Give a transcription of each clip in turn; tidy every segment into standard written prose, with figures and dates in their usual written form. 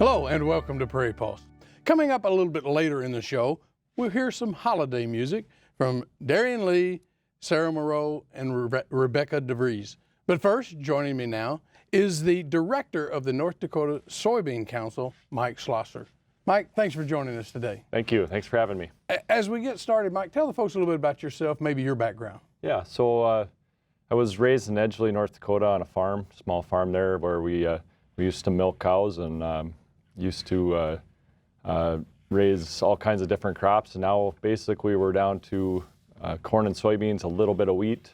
Hello and welcome to Prairie Pulse. Coming up a little bit later in the show, we'll hear some holiday music from Darian Lee, Sarah Moreau, and Rebecca DeVries. But first, joining me now is the director of the North Dakota Soybean Council, Mike Schlosser. Mike, thanks for joining us today. Thank you. Thanks for having me. As we get started, Mike, tell the folks a little bit about yourself, maybe your background. Yeah, so I was raised in Edgeley, North Dakota on a farm, small farm there where we used to milk cows and used to raise all kinds of different crops. And now basically we're down to corn and soybeans, a little bit of wheat.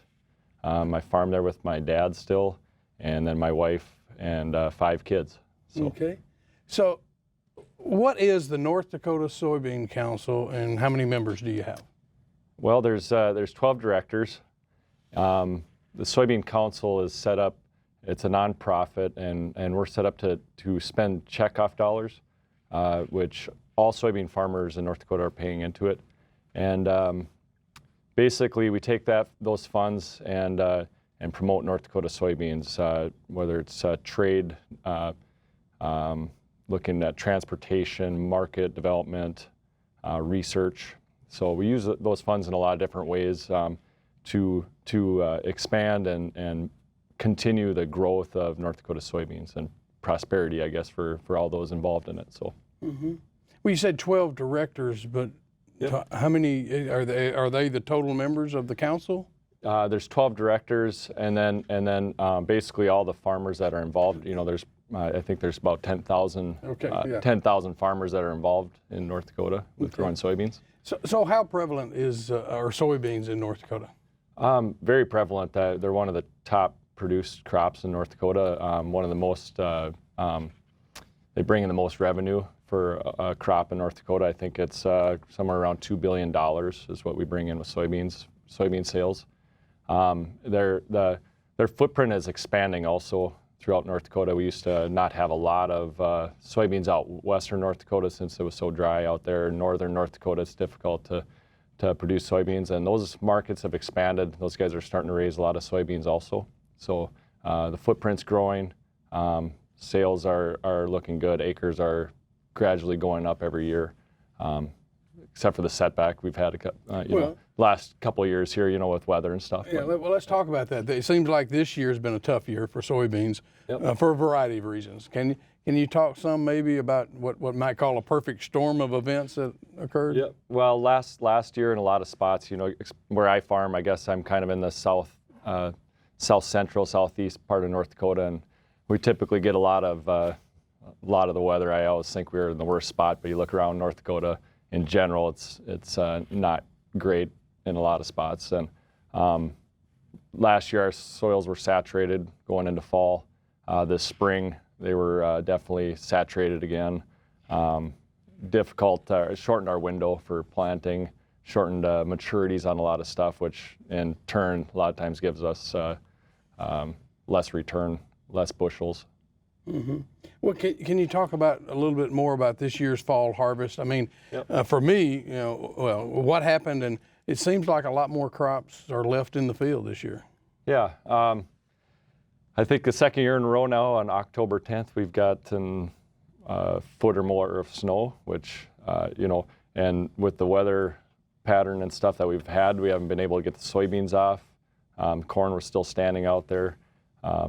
I farm there with my dad still, and then my wife and 5 kids. So. Okay. So what is the North Dakota Soybean Council and how many members do you have? Well, there's 12 directors. The Soybean Council is set up, it's a nonprofit, and we're set up to spend checkoff dollars, which all soybean farmers in North Dakota are paying into it. And basically we take those funds and promote North Dakota soybeans, whether it's trade, looking at transportation, market development, research. So we use those funds in a lot of different ways to expand and continue the growth of North Dakota soybeans and prosperity, I guess, for all those involved in it. So. Mm-hmm. Well, you said 12 directors, but yep. How many are they? Are they the total members of the council? There's 12 directors, and then basically all the farmers that are involved. You know, I think there's about 10,000 10,000 farmers that are involved in North Dakota with growing soybeans. So how prevalent are soybeans in North Dakota? Very prevalent. They're one of the top produced crops in North Dakota. One of the most, they bring in the most revenue for a crop in North Dakota. I think it's somewhere around $2 billion is what we bring in with soybean sales. Their footprint is expanding also throughout North Dakota. We used to not have a lot of soybeans out western North Dakota since it was so dry out there. In northern North Dakota, it's difficult to produce soybeans, and those markets have expanded. Those guys are starting to raise a lot of soybeans also. So the footprint's growing. Sales are looking good. Acres are gradually going up every year, except for the setback we've had last couple of years here, with weather and stuff. Yeah, well, let's talk about that. It seems like this year has been a tough year for soybeans. Yep. For a variety of reasons. Can you talk some maybe about what might call a perfect storm of events that occurred? Yeah. Well, last year in a lot of spots, where I farm, I guess I'm kind of in the south central, southeast part of North Dakota, and we typically get a lot of the weather. I always think we're in the worst spot, but you look around North Dakota in general, it's not great in a lot of spots. And last year our soils were saturated going into fall. This spring they were definitely saturated again. Difficult, shortened our window for planting, shortened maturities on a lot of stuff, which in turn a lot of times gives us less return, less bushels. Mm-hmm. Well, can you talk about a little bit more about this year's fall harvest? I mean, yep. For me, what happened, and it seems like a lot more crops are left in the field this year. Yeah, I think the second year in a row now on October 10th, we've gotten a foot or more of snow, which, and with the weather pattern and stuff that we've had, we haven't been able to get the soybeans off. Corn was still standing out there.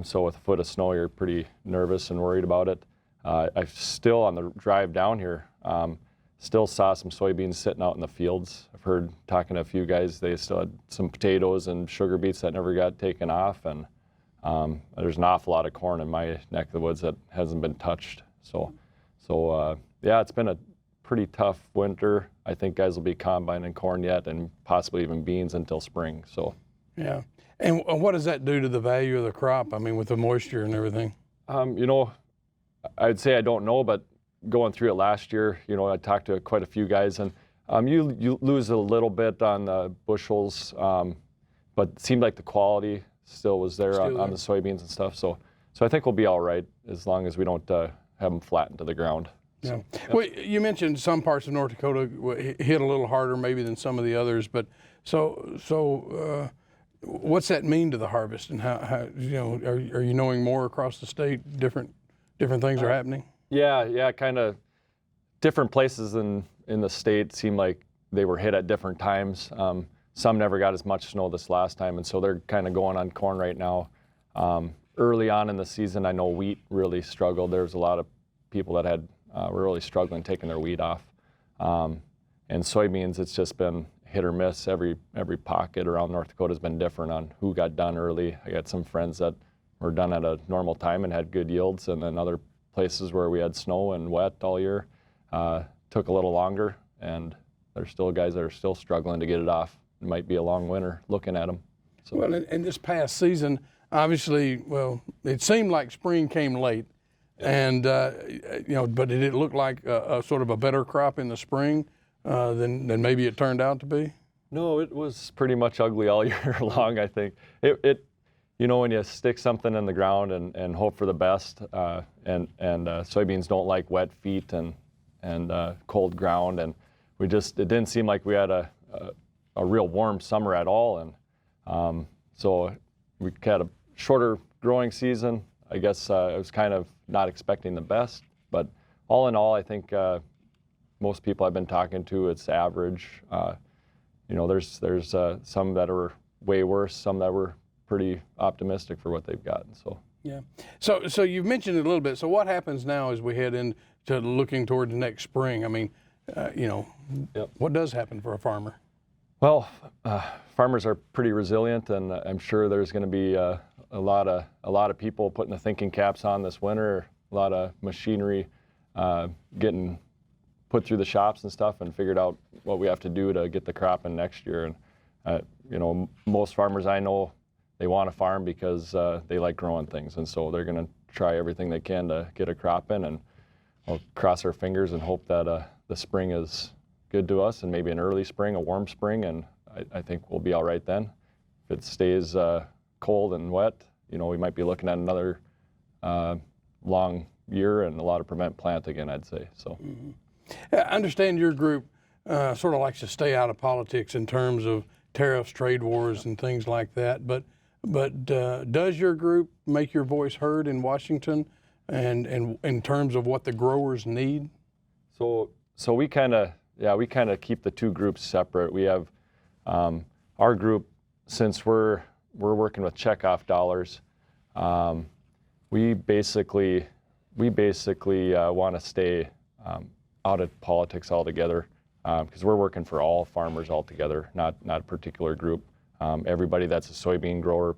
So with a foot of snow, you're pretty nervous and worried about it. I still, on the drive down here, still saw some soybeans sitting out in the fields. I've heard, talking to a few guys, they still had some potatoes and sugar beets that never got taken off. And there's an awful lot of corn in my neck of the woods that hasn't been touched. So yeah, it's been a pretty tough winter. I think guys will be combining corn yet and possibly even beans until spring. So yeah. And what does that do to the value of the crop? I mean, with the moisture and everything? I'd say I don't know, but going through it last year, I talked to quite a few guys, and you lose a little bit on the bushels, but it seemed like the quality still was there on the soybeans and stuff. So I think we'll be all right as long as we don't have them flatten to the ground. Yeah. So, well, you mentioned some parts of North Dakota hit a little harder maybe than some of the others, but what's that mean to the harvest, and how are you knowing more across the state? Different things are happening. Yeah, kind of different places in the state seem like they were hit at different times. Some never got as much snow this last time, and so they're kind of going on corn right now. Early on in the season, I know wheat really struggled. There was a lot of people that were really struggling taking their wheat off. And soybeans, it's just been hit or miss. Every pocket around North Dakota has been different on who got done early. I got some friends that were done at a normal time and had good yields, and then other places where we had snow and wet all year took a little longer, and there's still guys that are still struggling to get it off. It might be a long winter looking at them. So. Well, in this past season, obviously, well, it seemed like spring came late, and but did it look like a sort of a better crop in the spring than maybe it turned out to be? No, it was pretty much ugly all year long. I think it when you stick something in the ground and hope for the best, and soybeans don't like wet feet and cold ground, and it didn't seem like we had a real warm summer at all, and so we had a shorter growing season. I guess I was kind of not expecting the best, but all in all, I think most people I've been talking to, it's average. There's some that are way worse, some that were pretty optimistic for what they've gotten. So yeah. So you've mentioned it a little bit. So what happens now as we head into looking toward the next spring? I mean, Yep. What does happen for a farmer? Well, farmers are pretty resilient, and I'm sure there's going to be a lot of people putting the thinking caps on this winter. A lot of machinery getting put through the shops and stuff, and figured out what we have to do to get the crop in next year. And most farmers I know, they want to farm because they like growing things, and so they're going to try everything they can to get a crop in. And we'll cross our fingers and hope that the spring is good to us, and maybe an early spring, a warm spring, and I think we'll be all right then. If it stays cold and wet, we might be looking at another long year and a lot of prevent plant again, I'd say. So, I understand your group sort of likes to stay out of politics in terms of tariffs, trade wars, and things like that. But does your group make your voice heard in Washington, and in terms of what the growers need? So we kind of keep the two groups separate. We have our group, since we're working with checkoff dollars. We basically want to stay out of politics altogether, because we're working for all farmers altogether, not a particular group. Everybody that's a soybean grower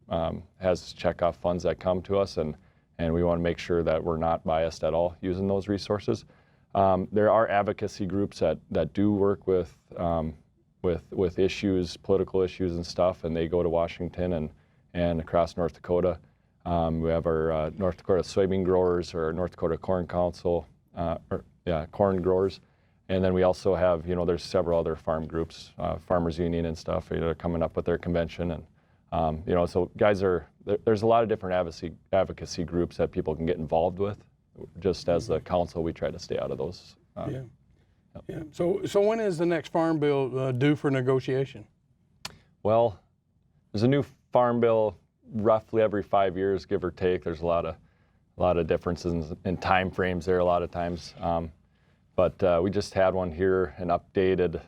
has checkoff funds that come to us, and we want to make sure that we're not biased at all using those resources. There are advocacy groups that do work with issues, political issues and stuff, and they go to Washington and across North Dakota. We have our North Dakota soybean growers, or North Dakota Corn Council, corn growers. And then we also have, there's several other farm groups, Farmers Union and stuff, that are coming up with their convention. And, so there's a lot of different advocacy groups that people can get involved with. Just as the council, we try to stay out of those. Yeah. So when is the next farm bill due for negotiation? Well, there's a new farm bill roughly every 5 years, give or take. There's a lot of differences in time frames there a lot of times. But we just had one here, an updated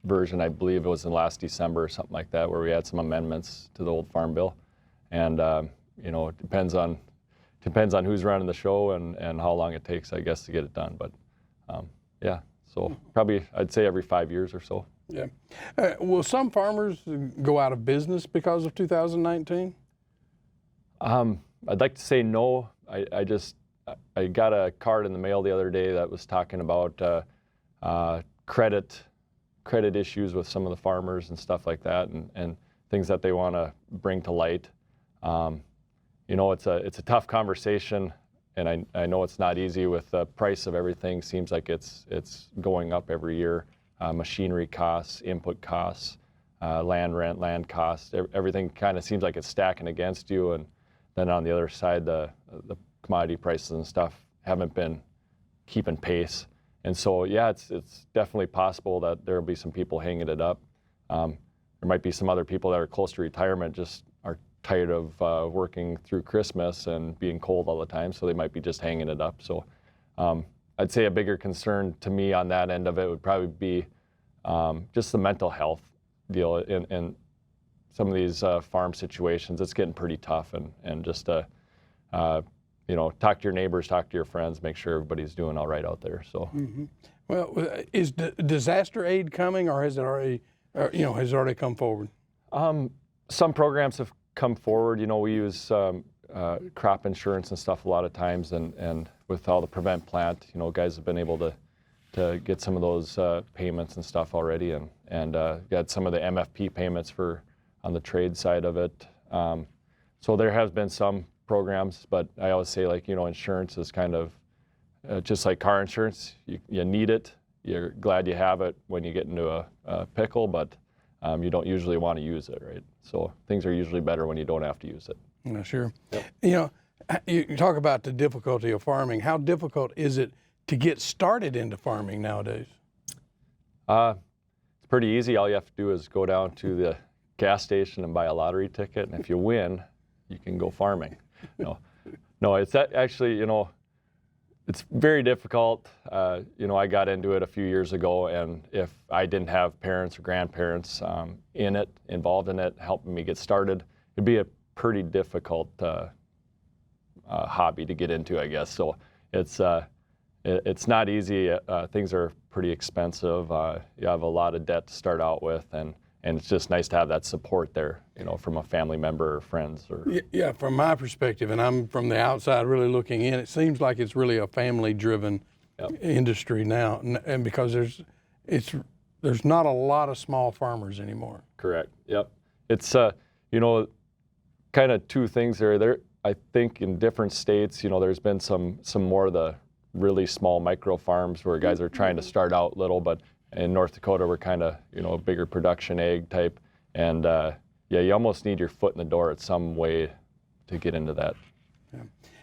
version. I believe it was in last December or something like that, where we had some amendments to the old farm bill. And it depends on who's running the show and how long it takes, I guess, to get it done. But so probably I'd say every 5 years or so. Yeah. Will some farmers go out of business because of 2019? I'd like to say no. I got a card in the mail the other day that was talking about credit issues with some of the farmers and stuff like that, and things that they want to bring to light. It's a tough conversation, and I know it's not easy with the price of everything. Seems like it's going up every year. Machinery costs, input costs, land rent, land costs, everything kind of seems like it's stacking against you. And then on the other side, the commodity prices and stuff haven't been keeping pace. And so, it's definitely possible that there will be some people hanging it up. There might be some other people that are close to retirement just are tired of working through Christmas and being cold all the time, so they might be just hanging it up. So I'd say a bigger concern to me on that end of it would probably be just the mental health deal in some of these farm situations. It's getting pretty tough, and just you know, talk to your neighbors, talk to your friends, make sure everybody's doing all right out there. So. Well, is disaster aid coming, or has it already, has it already come forward? Some programs have come forward. You know, we use crop insurance and stuff a lot of times, and with all the Prevent Plant, you know, guys have been able to get some of those payments and stuff already, and got some of the MFP payments on the trade side of it. So there has been some programs, but I always say, like, you know, insurance is kind of just like car insurance. You need it. You're glad you have it when you get into a pickle, but you don't usually want to use it, right? So things are usually better when you don't have to use it. Yeah, sure. Yep. You know, you talk about the difficulty of farming. How difficult is it to get started into farming nowadays? It's pretty easy. All you have to do is go down to the gas station and buy a lottery ticket, and if you win, you can go farming. No, it's actually, you know, it's very difficult. You know, I got into it a few years ago, and if I didn't have parents or grandparents involved in it, helping me get started, it'd be a pretty difficult hobby to get into, I guess. So it's not easy. Things are pretty expensive. You have a lot of debt to start out with, and it's just nice to have that support there, you know, from a family member or friends. Yeah, from my perspective, and I'm from the outside really looking in, it seems like it's really a family-driven industry now, and because there's not a lot of small farmers anymore. Correct. Yep. It's you know, kind of two things there. I think in different states, you know, there's been some more of the really small micro farms where guys are trying to start out little, but in North Dakota, we're kind of, you know, a bigger production ag type, and yeah, you almost need your foot in the door at some way to get into that. Yeah.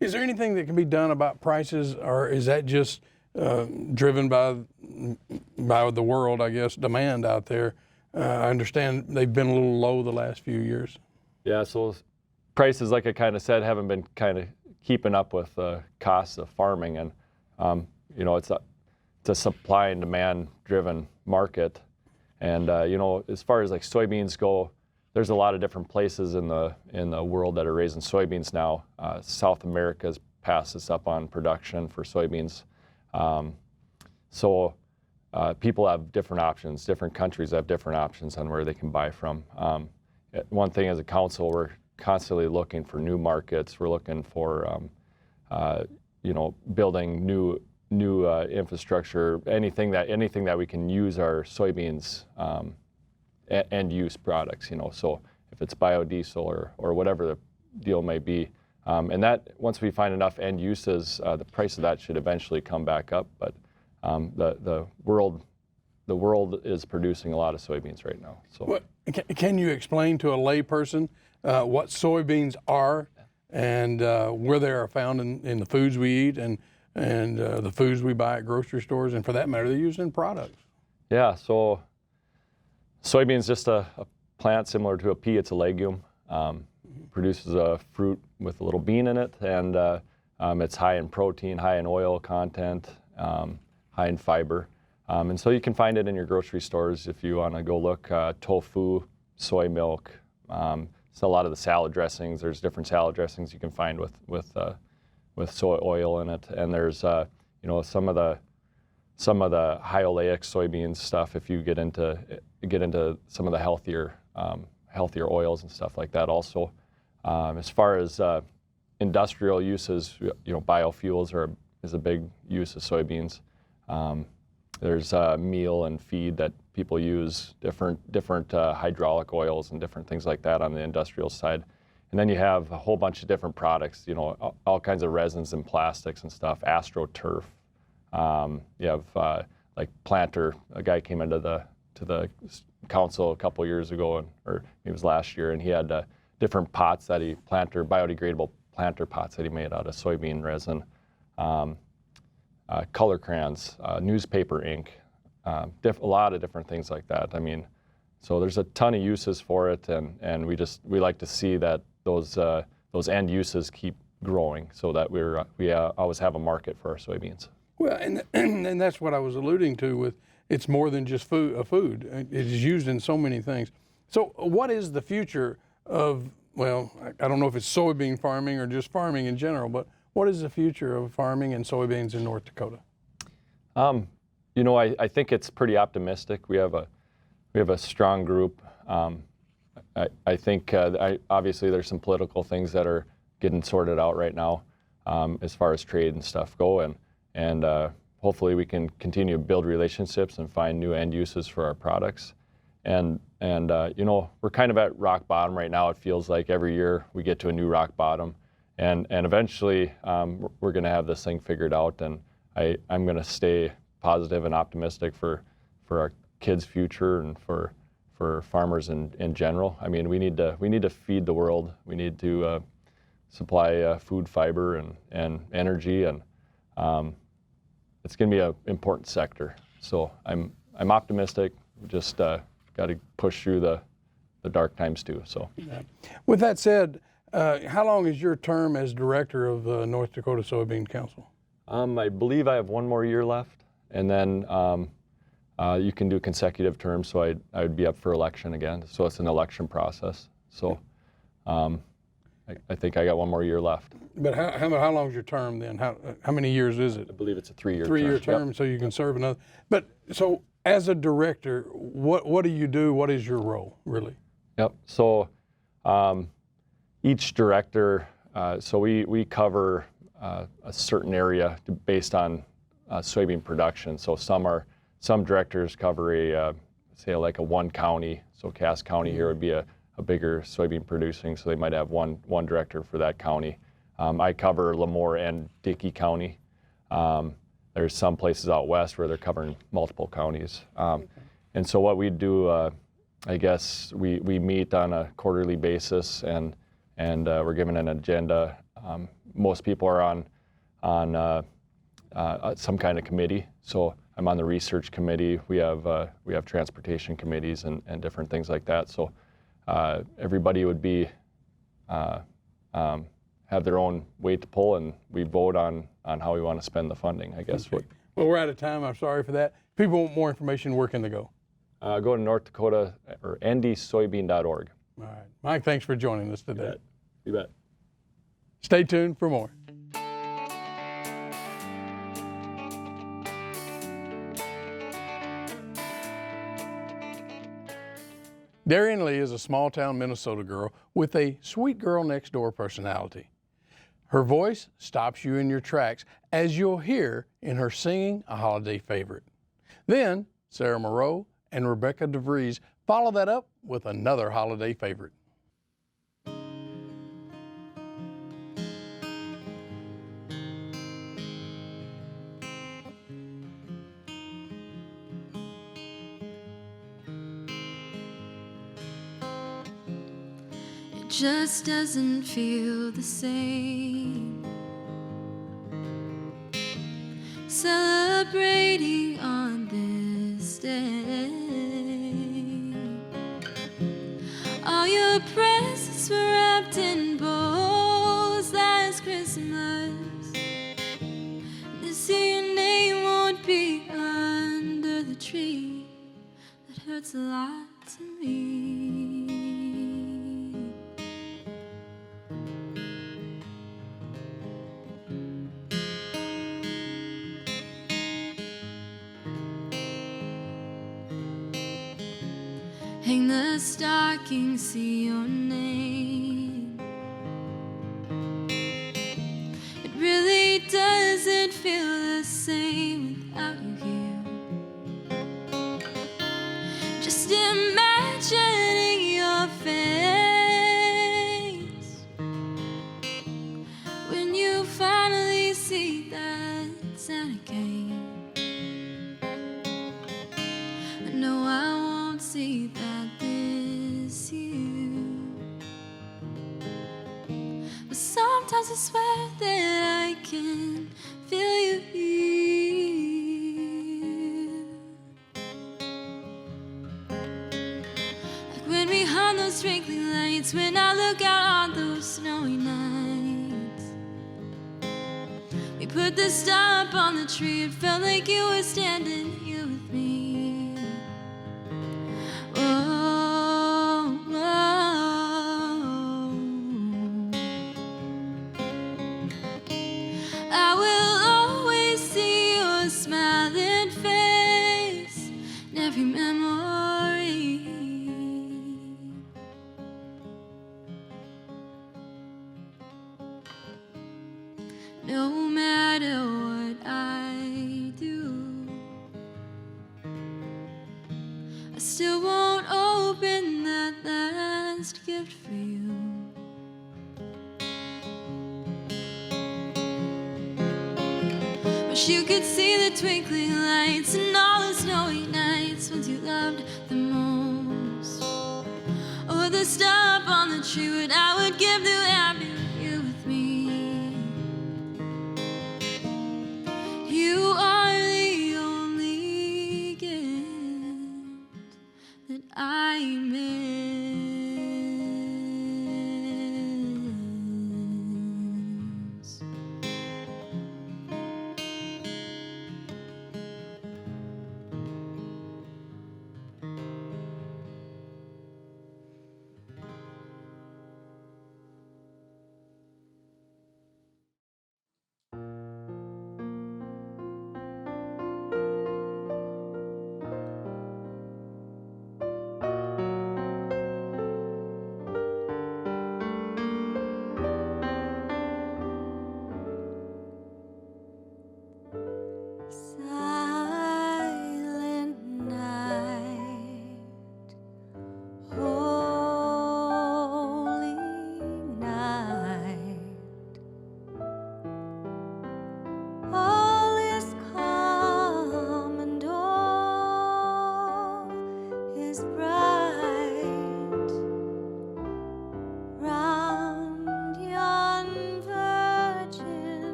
Is there anything that can be done about prices, or is that just driven by the world, I guess, demand out there? I understand they've been a little low the last few years. Yeah, so prices, like I kind of said, haven't been kind of keeping up with the costs of farming, and you know, it's a supply and demand driven market, and you know, as far as like soybeans go, there's a lot of different places in the world that are raising soybeans now. South America's passed us up on production for soybeans, so people have different options. Different countries have different options on where they can buy from. One thing as a council, we're constantly looking for new markets. We're looking for you know, building new infrastructure, anything that we can use our soybeans end use products, you know. So if it's biodiesel or whatever the deal may be, and that once we find enough end uses, the price of that should eventually come back up. But the world is producing a lot of soybeans right now. So can you explain to a layperson what soybeans are and where they are found in the foods we eat and the foods we buy at grocery stores, and for that matter, they're used in products? Yeah, so soybeans just a plant similar to a pea. It's a legume. Produces a fruit with a little bean in it, and it's high in protein, high in oil content, high in fiber. And so you can find it in your grocery stores if you want to go look. Tofu, soy milk. So a lot of the salad dressings, there's different salad dressings you can find with soy oil in it, and there's you know, some of the high oleic soybeans stuff. If you get into some of the healthier oils and stuff like that. Also, as far as industrial uses, you know, biofuels is a big use of soybeans. There's meal and feed that people use, different hydraulic oils and different things like that on the industrial side. And then you have a whole bunch of different products, you know, all kinds of resins and plastics and stuff, AstroTurf. You have like Planter. A guy came into the council a couple years ago, or it was last year, and he had different pots that biodegradable planter pots that he made out of soybean resin. Color crayons, newspaper ink, a lot of different things like that. I mean, so there's a ton of uses for it, and we like to see that those end uses keep growing, so that we always have a market for our soybeans. Well, and that's what I was alluding to with it's more than just food. It is used in so many things. So what is the future of, well, I don't know if it's soybean farming or just farming in general, but what is the future of farming and soybeans in North Dakota? You know, I think it's pretty optimistic. We have a strong group. I think obviously there's some political things that are getting sorted out right now as far as trade and stuff go, and hopefully we can continue to build relationships and find new end uses for our products. And you know, we're kind of at rock bottom right now. It feels like every year we get to a new rock bottom, and eventually we're going to have this thing figured out. And I'm going to stay positive and optimistic for our kids' future and for farmers in general. I mean, we need to feed the world. We need to supply food, fiber, and energy, and it's going to be an important sector. So I'm optimistic. We just got to push through the dark times too. So, yeah. With that said, how long is your term as director of North Dakota Soybean Council? I believe I have one more year left, and then you can do consecutive terms. So I would be up for election again. So it's an election process. So I think I got one more year left. But how long is your term then? How many years is it? I believe it's a 3-year term. 3-year term, yep. So you can serve another. But so as a director, what do you do? What is your role, really? Yep. So each director, so we cover a certain area based on soybean production. So some directors cover say like a one county. So Cass County here would be a bigger soybean producing, so they might have one director for that county. I cover Lemoore and Dickey County. There's some places out west where they're covering multiple counties. And so what we do, I guess we meet on a quarterly basis, and we're given an agenda. Most people are on some kind of committee. So I'm on the research committee. We have transportation committees and different things like that. So everybody would be have their own weight to pull, and we vote on how we want to spend the funding, I guess. Okay. Well, we're out of time. I'm sorry for that. If people want more information, where can they go? Go to North Dakota or ndsoybean.org. All right. Mike, thanks for joining us today. You bet. Stay tuned for more. Darian Lee is a small-town Minnesota girl with a sweet girl next door personality. Her voice stops you in your tracks, as you'll hear in her singing a holiday favorite. Then Sarah Moreau and Rebecca DeVries follow that up with another holiday favorite. Just doesn't feel the same celebrating on this day. All your presents were wrapped in bows last Christmas. This year your name won't be under the tree. That hurts a lot to me. Hang the stocking, see your name. It really doesn't feel the same without you here. Just imagining your face when you finally see that Santa came. I know I won't see that this year, but sometimes I swear that I can feel you here. Like when we hung those twinkling lights nights when I look out on those snowy nights. We put the star up on the tree, it felt like you were standing here with me. Oh, oh. I will always see your smiling face in every memory. No matter what I do, I still won't open that last gift for you. Wish you could see the twinkling lights and all the snowy nights ones you loved the most. Or the star up on the tree, what I would give to have you with me. You are the only gift that I miss.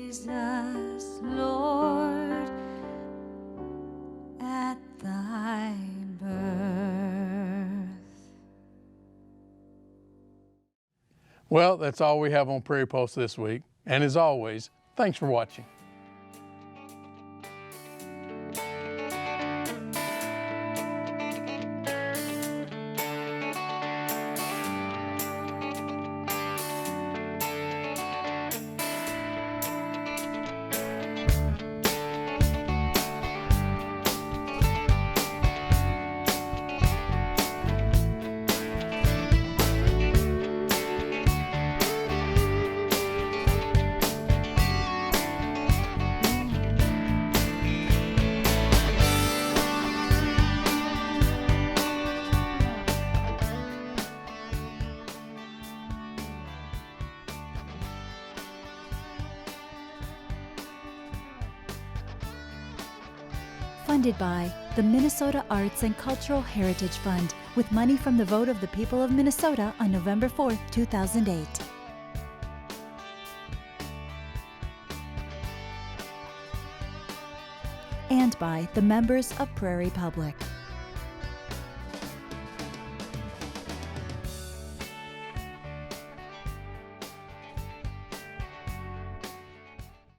Jesus, Lord, at thy birth. Well, that's all we have on Prairie Pulse this week. And as always, thanks for watching. Funded by the Minnesota Arts and Cultural Heritage Fund with money from the vote of the people of Minnesota on November 4th, 2008. And by the members of Prairie Public.